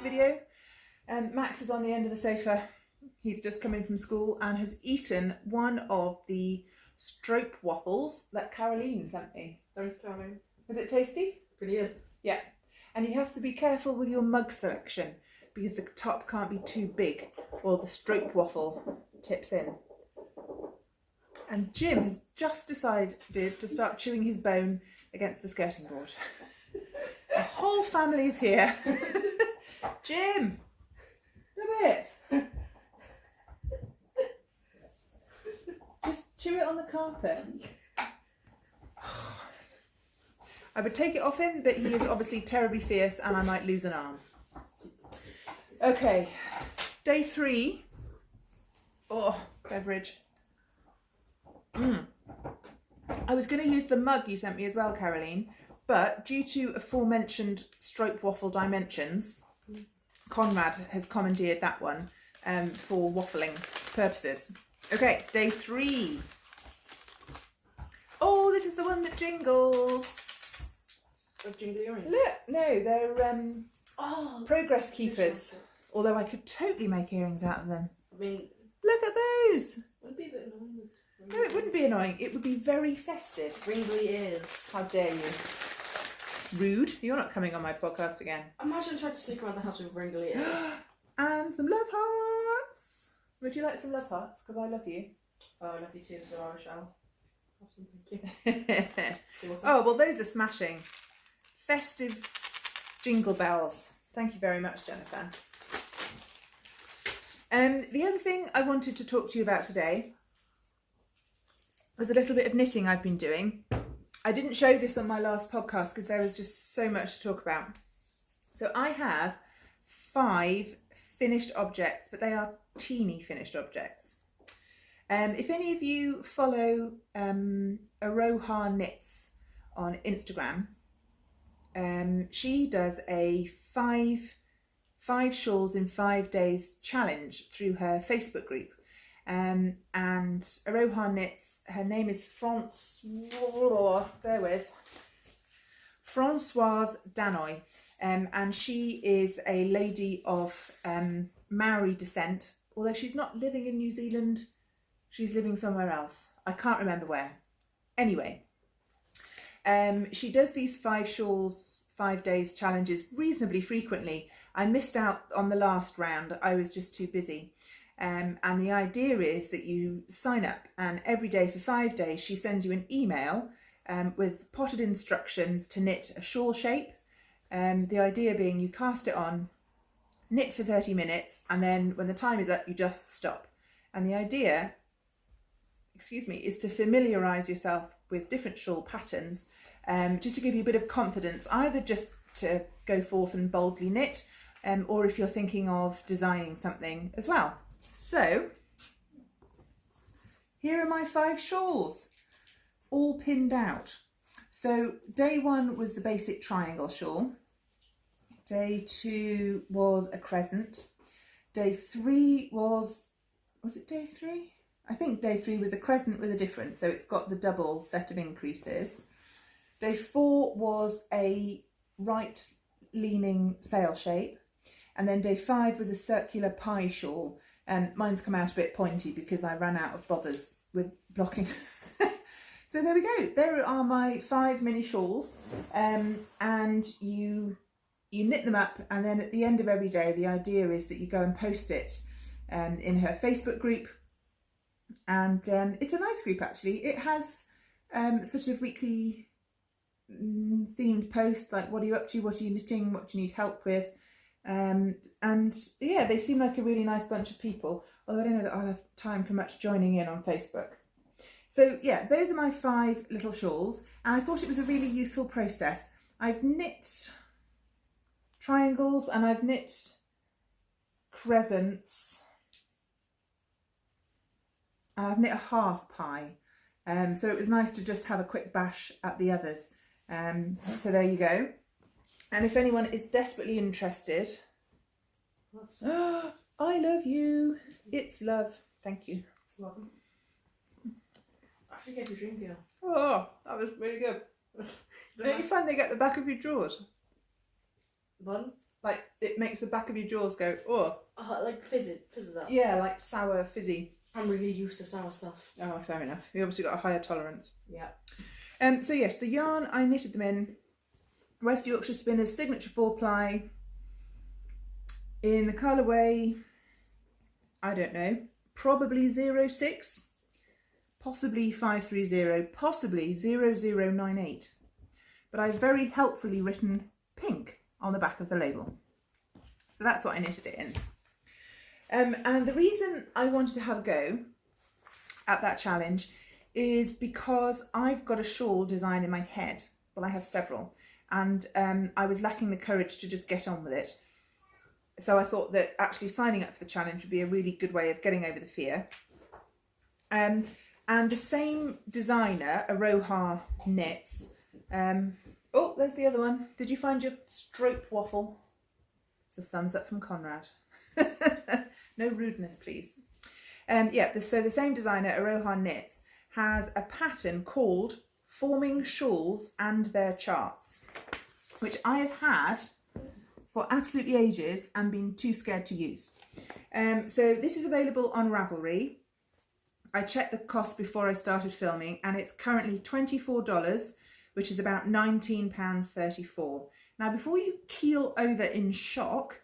video. Max is on the end of the sofa. He's just come in from school and has eaten one of the stroop waffles that Caroline sent me. Thanks, Caroline. Was it tasty? Pretty good. Yeah. And you have to be careful with your mug selection because the top can't be too big or the stroop waffle tips in. And Jim has just decided to start chewing his bone against the skirting board. The whole family is here. Jim, a bit. Just chew it on the carpet. I would take it off him, but he is obviously terribly fierce and I might lose an arm. Okay, day 3. Oh, beverage. I was going to use the mug you sent me as well, Caroline, but due to aforementioned stroop waffle dimensions, Conrad has commandeered that one for waffling purposes. Okay, day 3. Oh, this is the one that jingles. Of jingly earrings? Look, no, they're progress keepers. Although I could totally make earrings out of them. I mean, look at those. Would it be a bit annoying? No, it wouldn't be annoying. It would be very festive. Ringly ears. How dare you? Rude. You're not coming on my podcast again. Imagine trying to sneak around the house with ringly ears. And some love hearts. Would you like some love hearts? Because I love you. Oh, I love you too, so I shall. Have some, thank you. Oh, well, those are smashing. Festive jingle bells. Thank you very much, Jennifer. The other thing I wanted to talk to you about today was a little bit of knitting I've been doing. I didn't show this on my last podcast because there was just so much to talk about. So I have 5 finished objects, but they are teeny finished objects. If any of you follow Aroha Knits on Instagram, she does a 5 shawls in 5 days challenge through her Facebook group. And Aroha Knits, her name is Françoise Danoy, and she is a lady of Maori descent, although she's not living in New Zealand, she's living somewhere else. I can't remember where. Anyway, she does these 5 shawls, 5 days challenges reasonably frequently. I missed out on the last round, I was just too busy. And the idea is that you sign up and every day for 5 days she sends you an email with potted instructions to knit a shawl shape. The idea being you cast it on, knit for 30 minutes, and then when the time is up you just stop. And the idea, is to familiarise yourself with different shawl patterns, just to give you a bit of confidence, either just to go forth and boldly knit, or if you're thinking of designing something as well. So, here are my 5 shawls, all pinned out. So, day 1 was the basic triangle shawl. Day 2 was a crescent. Day 3 was it day 3? I think day 3 was a crescent with a difference, so it's got the double set of increases. Day 4 was a right-leaning sail shape. And then day 5 was a circular pie shawl. And mine's come out a bit pointy because I ran out of bothers with blocking. So there we go. There are my 5 mini shawls. And you knit them up, and then at the end of every day, the idea is that you go and post it in her Facebook group. And it's a nice group, actually. It has sort of weekly themed posts, like what are you up to, what are you knitting, what do you need help with. And yeah, they seem like a really nice bunch of people, although I don't know that I'll have time for much joining in on Facebook. So yeah, those are my 5 little shawls, and I thought it was a really useful process. I've knit triangles and I've knit crescents and I've knit a half pie, so it was nice to just have a quick bash at the others. So there you go. And if anyone is desperately interested, I love you. It's love. Thank you. You're welcome. I actually gave you a dream girl. Oh, that was really good. Don't you find they get the back of your drawers? Pardon? Like it makes the back of your jaws go, oh. Like fizzes up. Yeah, like sour, fizzy. I'm really used to sour stuff. Oh, fair enough. You obviously got a higher tolerance. Yeah. So yes, the yarn, I knitted them in West Yorkshire Spinners Signature 4-ply in the colourway, I don't know, probably 06, possibly 530, possibly 0098. But I've very helpfully written pink on the back of the label. So that's what I knitted it in. And the reason I wanted to have a go at that challenge is because I've got a shawl design in my head. Well, I have several, and I was lacking the courage to just get on with it. So I thought that actually signing up for the challenge would be a really good way of getting over the fear. And the same designer, Aroha Knits. Oh, there's the other one. Did you find your stroke waffle? It's a thumbs up from Conrad. No rudeness, please. Yeah, so the same designer, Aroha Knits, has a pattern called Forming Shawls and Their Charts, which I have had for absolutely ages and been too scared to use. So this is available on Ravelry. I checked the cost before I started filming, and it's currently $24, which is about £19.34. Now, before you keel over in shock,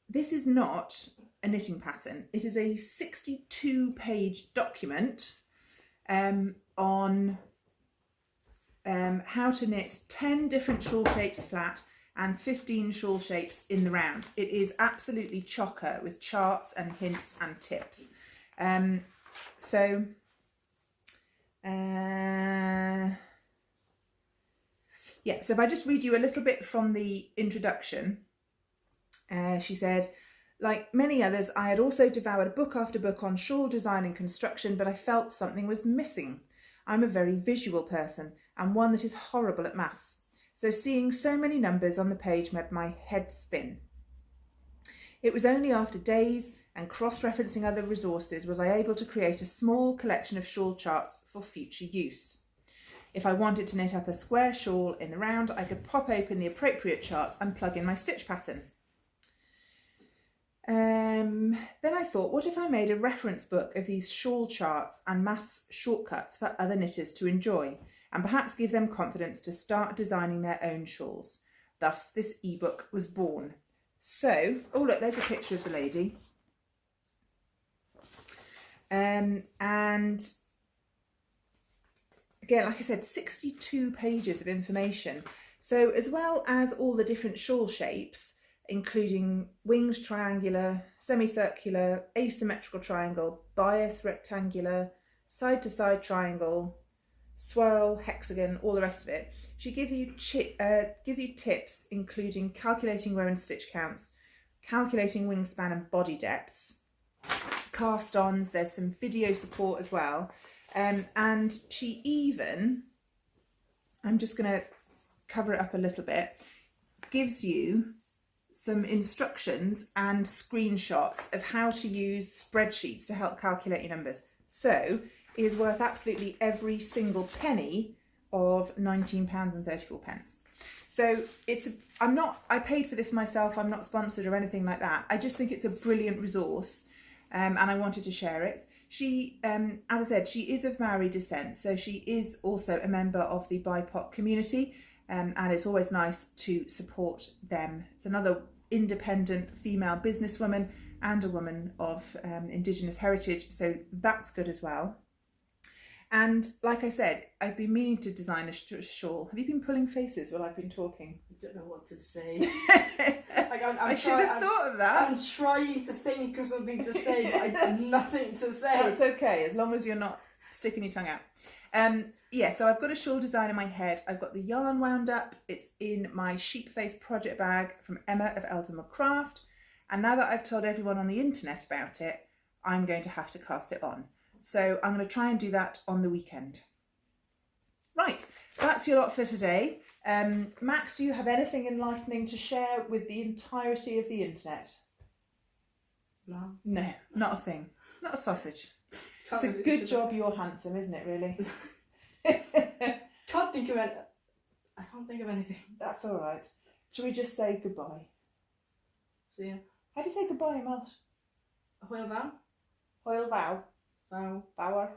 this is not a knitting pattern. It is a 62-page document on how to knit 10 different shawl shapes flat and 15 shawl shapes in the round. It is absolutely chocker with charts and hints and tips. Yeah, so if I just read you a little bit from the introduction, she said, like many others, I had also devoured book after book on shawl design and construction, but I felt something was missing. I'm a very visual person and one that is horrible at maths. So seeing so many numbers on the page made my head spin. It was only after days and cross-referencing other resources was I able to create a small collection of shawl charts for future use. If I wanted to knit up a square shawl in the round, I could pop open the appropriate chart and plug in my stitch pattern. Then I thought, what if I made a reference book of these shawl charts and maths shortcuts for other knitters to enjoy, and perhaps give them confidence to start designing their own shawls. Thus, this ebook was born. So, oh look, there's a picture of the lady. And again, like I said, 62 pages of information. So as well as all the different shawl shapes, including winged triangular, semicircular, asymmetrical triangle, bias rectangular, side-to-side triangle, swirl, hexagon, all the rest of it, she gives you tips including calculating row and stitch counts, calculating wingspan and body depths, cast-ons, there's some video support as well. And she even, I'm just going to cover it up a little bit, gives you some instructions and screenshots of how to use spreadsheets to help calculate your numbers. So it is worth absolutely every single penny of £19.34. So I paid for this myself, I'm not sponsored or anything like that. I just think it's a brilliant resource. And I wanted to share it. She, as I said, she is of Maori descent, so she is also a member of the BIPOC community, and it's always nice to support them. It's another independent female businesswoman and a woman of Indigenous heritage, so that's good as well. And like I said, I've been meaning to design a shawl. Have you been pulling faces while I've been talking? I don't know what to say. I should have thought of that. I'm trying to think of something to say, but I have nothing to say. That's okay, as long as you're not sticking your tongue out. Yeah, so I've got a shawl design in my head. I've got the yarn wound up. It's in my sheepface project bag from Emma of Eldermore Craft. And now that I've told everyone on the internet about it, I'm going to have to cast it on. So I'm going to try and do that on the weekend. Right, that's your lot for today. Max, do you have anything enlightening to share with the entirety of the internet? No. No, not a thing. Not a sausage. It's a good job you're handsome, isn't it, really? I can't think of anything. That's all right. Shall we just say goodbye? See ya. How do you say goodbye in Welsh? Hwyl fawr. Hwyl fawr. Faw. Fawr.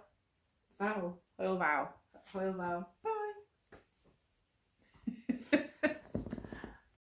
Faw. Hwyl fawr. Hwyl fawr.